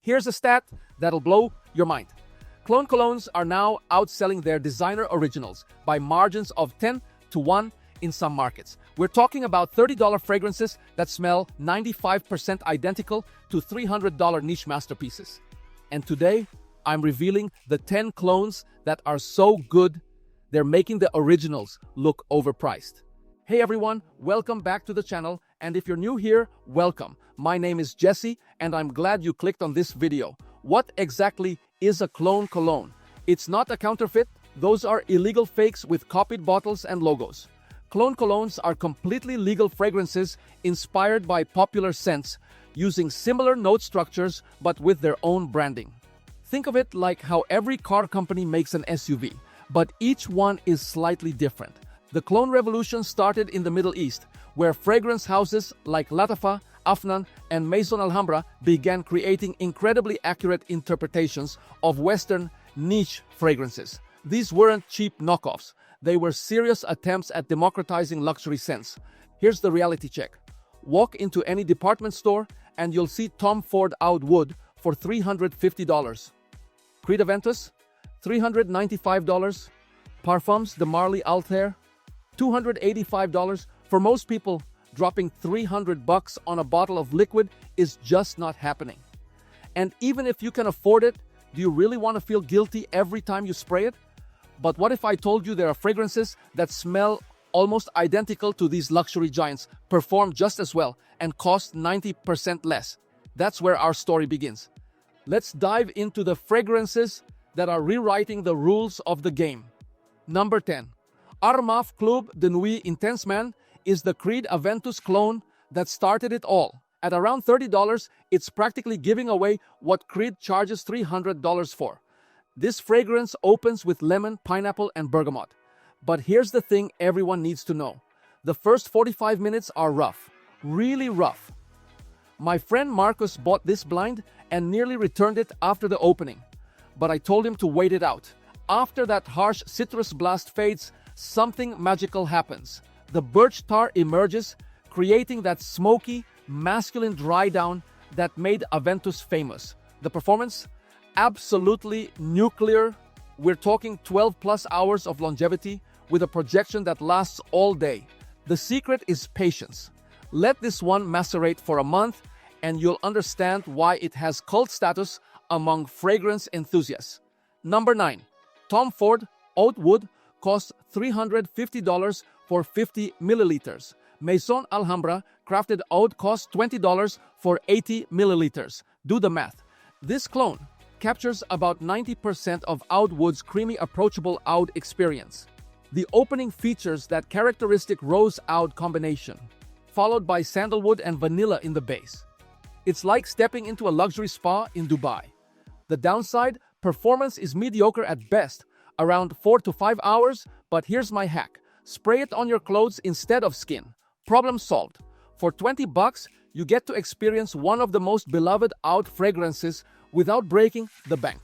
Here's a stat that'll blow your mind. Colognes are now outselling their designer originals by margins of 10 to 1 in some markets. We're talking about $30 fragrances that smell 95% identical to $300 niche masterpieces. And today, I'm revealing the 10 clones that are so good, they're making the originals look overpriced. Hey everyone, welcome back to the channel, and if you're new here, welcome. My name is Jesse, and I'm glad you clicked on this video. What exactly is a cologne? It's not a counterfeit. Those are illegal fakes with copied bottles and logos. Colognes are completely legal fragrances inspired by popular scents, using similar note structures but with their own branding. Think of it like how every car company makes an SUV, but each one is slightly different. The cologne revolution started in the Middle East, where fragrance houses like Latafa, Afnan, and Maison Alhambra began creating incredibly accurate interpretations of Western niche fragrances. These weren't cheap knockoffs. They were serious attempts at democratizing luxury scents. Here's the reality check. Walk into any department store and you'll see Tom Ford Oud Wood for $350. Creed Aventus, $395. Parfums de Marly Altair, $285. For most people, dropping $300 on a bottle of liquid is just not happening. And even if you can afford it, do you really want to feel guilty every time you spray it? But what if I told you there are fragrances that smell almost identical to these luxury giants, perform just as well, and cost 90% less? That's where our story begins. Let's dive into the fragrances that are rewriting the rules of the game. Number 10. Armaf Club de Nuit Intense Man is the Creed Aventus clone that started it all. At around $30, it's practically giving away what Creed charges $300 for. This fragrance opens with lemon, pineapple, and bergamot. But here's the thing everyone needs to know. The first 45 minutes are rough. Really rough. My friend Marcus bought this blind and nearly returned it after the opening. But I told him to wait it out. After that harsh citrus blast fades, something magical happens. The birch tar emerges, creating that smoky, masculine dry down that made Aventus famous. The performance? Absolutely nuclear. We're talking 12 plus hours of longevity with a projection that lasts all day. The secret is patience. Let this one macerate for a month and you'll understand why it has cult status among fragrance enthusiasts. Number 9. Tom Ford Oud Wood costs $350 for 50 milliliters. Maison Alhambra crafted oud costs $20 for 80 milliliters. Do the math. This clone captures about 90% of Oud Wood's creamy, approachable oud experience. The opening features that characteristic rose-oud combination, followed by sandalwood and vanilla in the base. It's like stepping into a luxury spa in Dubai. The downside, performance is mediocre at best, around 4 to 5 hours, but here's my hack. Spray it on your clothes instead of skin. Problem solved. For $20, you get to experience one of the most beloved oud fragrances without breaking the bank.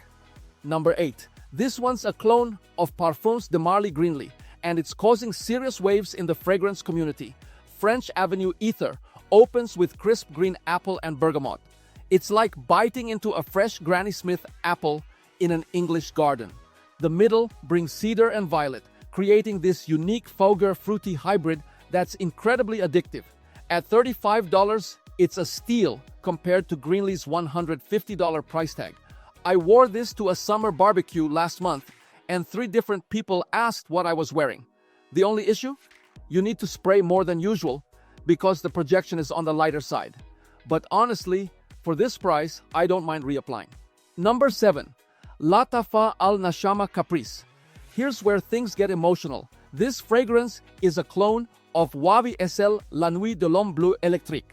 Number 8. This one's a clone of Parfums de Marly Greenly, and it's causing serious waves in the fragrance community. French Avenue Ether opens with crisp green apple and bergamot. It's like biting into a fresh Granny Smith apple in an English garden. The middle brings cedar and violet, creating this unique fougere fruity hybrid that's incredibly addictive. At $35, it's a steal compared to Greenly's $150 price tag. I wore this to a summer barbecue last month, and 3 different people asked what I was wearing. The only issue? You need to spray more than usual because the projection is on the lighter side. But honestly, for this price, I don't mind reapplying. Number 7. Latafa Al Nashama Caprice. Here's where things get emotional. This fragrance is a clone of Outsell La Nuit de l'Homme Bleu Electrique,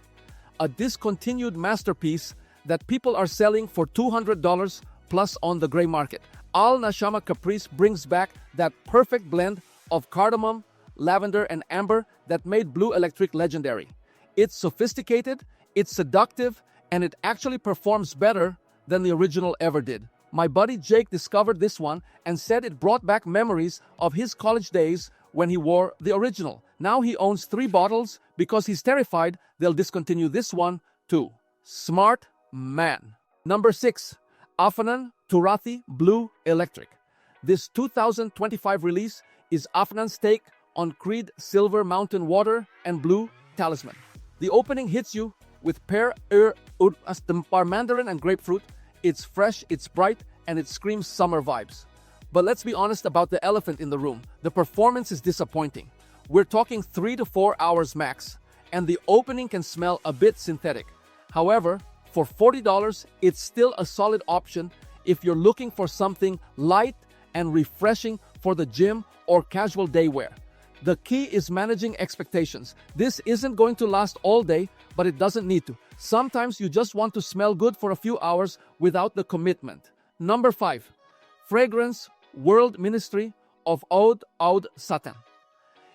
a discontinued masterpiece that people are selling for $200 plus on the gray market. Al Nashama Caprice brings back that perfect blend of cardamom, lavender, and amber that made Bleu Electrique legendary. It's sophisticated, it's seductive, and it actually performs better than the original ever did. My buddy Jake discovered this one and said it brought back memories of his college days when he wore the original. Now he owns 3 bottles because he's terrified they'll discontinue this one too. Smart man. Number 6. Afnan Turathi Blue Electric. This 2025 release is Afnan's take on Creed Silver Mountain Water and Blue Talisman. The opening hits you with pear, mandarin and grapefruit. It's fresh, it's bright, and it screams summer vibes. But let's be honest about the elephant in the room. The performance is disappointing. We're talking 3 to 4 hours max, and the opening can smell a bit synthetic. However, for $40, it's still a solid option if you're looking for something light and refreshing for the gym or casual day wear. The key is managing expectations. This isn't going to last all day, but it doesn't need to. Sometimes you just want to smell good for a few hours without the commitment. Number 5. Fragrance World Ministry of Oud Satin.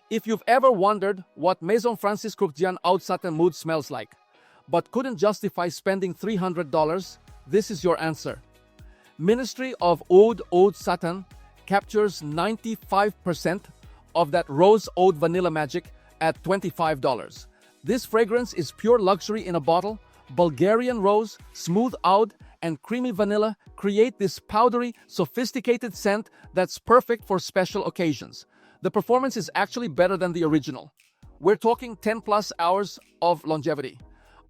If you've ever wondered what Maison Francis Kurkdjian Oud Satin Mood smells like, but couldn't justify spending $300, this is your answer. Ministry of Oud Satin captures 95% of that rose oud vanilla magic at $25. This fragrance is pure luxury in a bottle. Bulgarian rose, smooth oud, and creamy vanilla create this powdery, sophisticated scent that's perfect for special occasions. The performance is actually better than the original. We're talking 10 plus hours of longevity.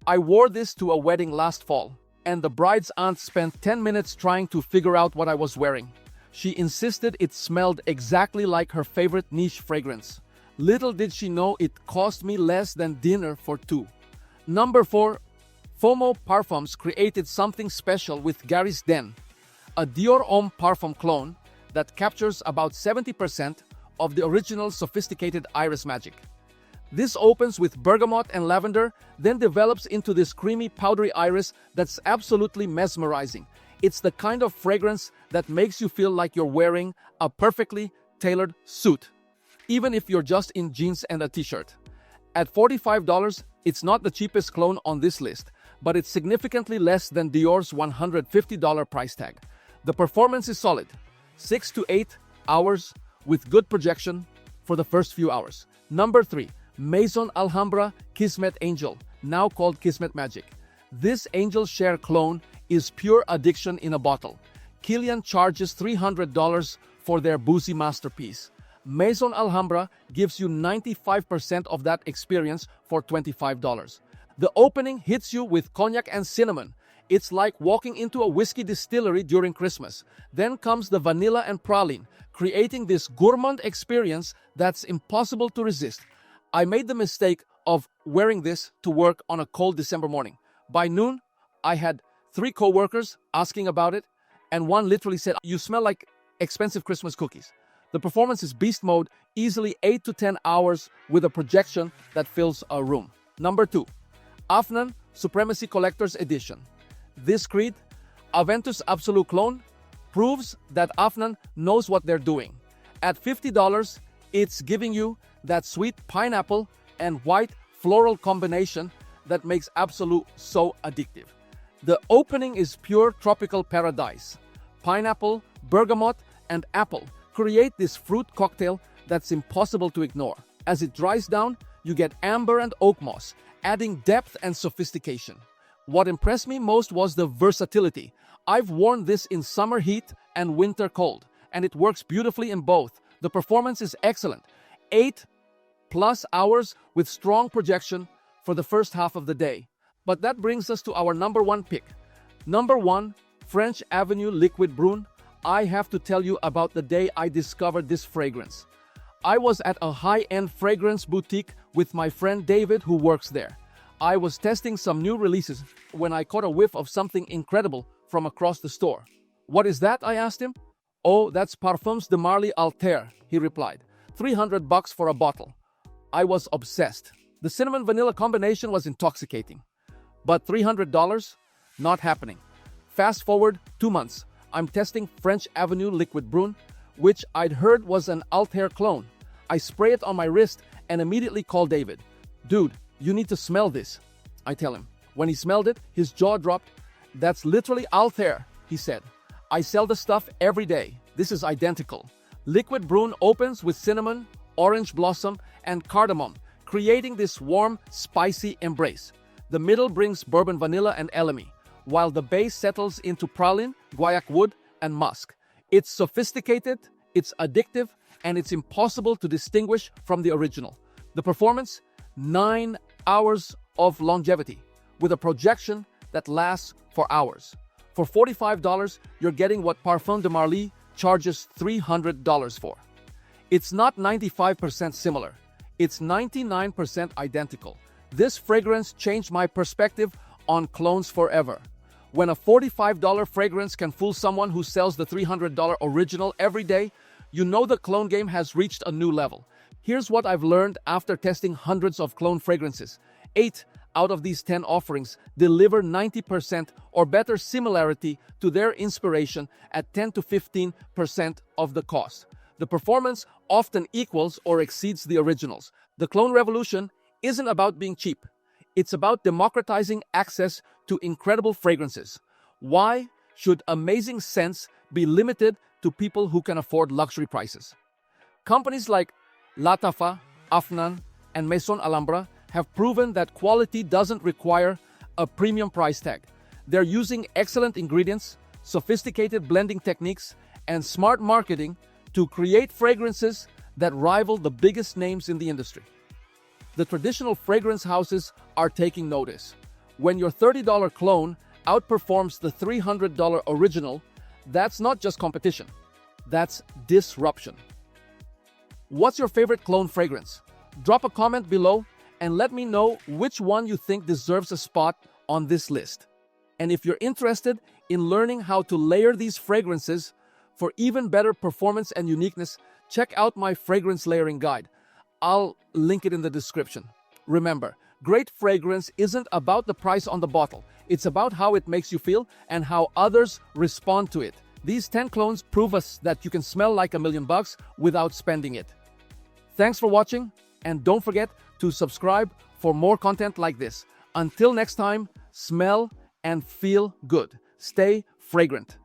I wore this to a wedding last fall, and the bride's aunt spent 10 minutes trying to figure out what I was wearing. She insisted it smelled exactly like her favorite niche fragrance. Little did she know it cost me less than dinner for two. Number 4. FOMO Parfums created something special with Gary's Den, a Dior Homme Parfum clone that captures about 70% of the original sophisticated iris magic. This opens with bergamot and lavender, then develops into this creamy powdery iris that's absolutely mesmerizing. It's the kind of fragrance that makes you feel like you're wearing a perfectly tailored suit, even if you're just in jeans and a t-shirt. At $45, it's not the cheapest clone on this list, but it's significantly less than Dior's $150 price tag. The performance is solid, 6 to 8 hours with good projection for the first few hours. Number 3. Maison Alhambra Kismet Angel, now called Kismet Magic. This angel share clone is pure addiction in a bottle. Kilian charges $300 for their boozy masterpiece. Maison Alhambra gives you 95% of that experience for $25. The opening hits you with cognac and cinnamon. It's like walking into a whiskey distillery during Christmas. Then comes the vanilla and praline, creating this gourmand experience that's impossible to resist. I made the mistake of wearing this to work on a cold December morning. By noon, I had 3 co-workers asking about it, and one literally said, "You smell like expensive Christmas cookies." The performance is beast mode, easily 8 to 10 hours with a projection that fills a room. Number 2. Afnan Supremacy Collector's Edition. This Creed, Aventus Absolute Clone, proves that Afnan knows what they're doing. At $50, it's giving you that sweet pineapple and white floral combination that makes Absolute so addictive. The opening is pure tropical paradise. Pineapple, bergamot, and apple create this fruit cocktail that's impossible to ignore. As it dries down, you get amber and oak moss, adding depth and sophistication. What impressed me most was the versatility. I've worn this in summer heat and winter cold, and it works beautifully in both. The performance is excellent. 8 plus hours with strong projection for the first half of the day. But that brings us to our number 1 pick. Number 1, French Avenue Liquid Brune. I have to tell you about the day I discovered this fragrance. I was at a high-end fragrance boutique with my friend David, who works there. I was testing some new releases when I caught a whiff of something incredible from across the store. "What is that?" I asked him. "Oh, that's Parfums de Marly Alter," he replied. $300 for a bottle. I was obsessed. The cinnamon-vanilla combination was intoxicating. But $300? Not happening. Fast forward 2 months. I'm testing French Avenue Liquid Brune, which I'd heard was an Altair clone. I spray it on my wrist and immediately call David. "Dude, you need to smell this," I tell him. When he smelled it, his jaw dropped. "That's literally Altair," he said. "I sell the stuff every day. This is identical." Liquid Brune opens with cinnamon, orange blossom, and cardamom, creating this warm, spicy embrace. The middle brings bourbon vanilla and elemi. while the base settles into praline, guaiac wood, and musk. It's sophisticated, it's addictive, and it's impossible to distinguish from the original. The performance? 9 hours of longevity, with a projection that lasts for hours. For $45, you're getting what Parfum de Marly charges $300 for. It's not 95% similar. It's 99% identical. This fragrance changed my perspective on clones forever. When a $45 fragrance can fool someone who sells the $300 original every day, you know the clone game has reached a new level. Here's what I've learned after testing hundreds of clone fragrances. 8 out of these 10 offerings deliver 90% or better similarity to their inspiration at 10 to 15% of the cost. The performance often equals or exceeds the originals. The clone revolution isn't about being cheap. It's about democratizing access to incredible fragrances. Why should amazing scents be limited to people who can afford luxury prices? Companies like Latafa, Afnan, and Maison Alhambra have proven that quality doesn't require a premium price tag. They're using excellent ingredients, sophisticated blending techniques, and smart marketing to create fragrances that rival the biggest names in the industry. The traditional fragrance houses are taking notice. When your $30 clone outperforms the $300 original, that's not just competition, that's disruption. What's your favorite clone fragrance? Drop a comment below and let me know which one you think deserves a spot on this list. And if you're interested in learning how to layer these fragrances for even better performance and uniqueness, check out my fragrance layering guide. I'll link it in the description. Remember, great fragrance isn't about the price on the bottle. It's about how it makes you feel and how others respond to it. These 10 clones prove us that you can smell like $1 million without spending it. Thanks for watching, and don't forget to subscribe for more content like this. Until next time, smell and feel good. Stay fragrant.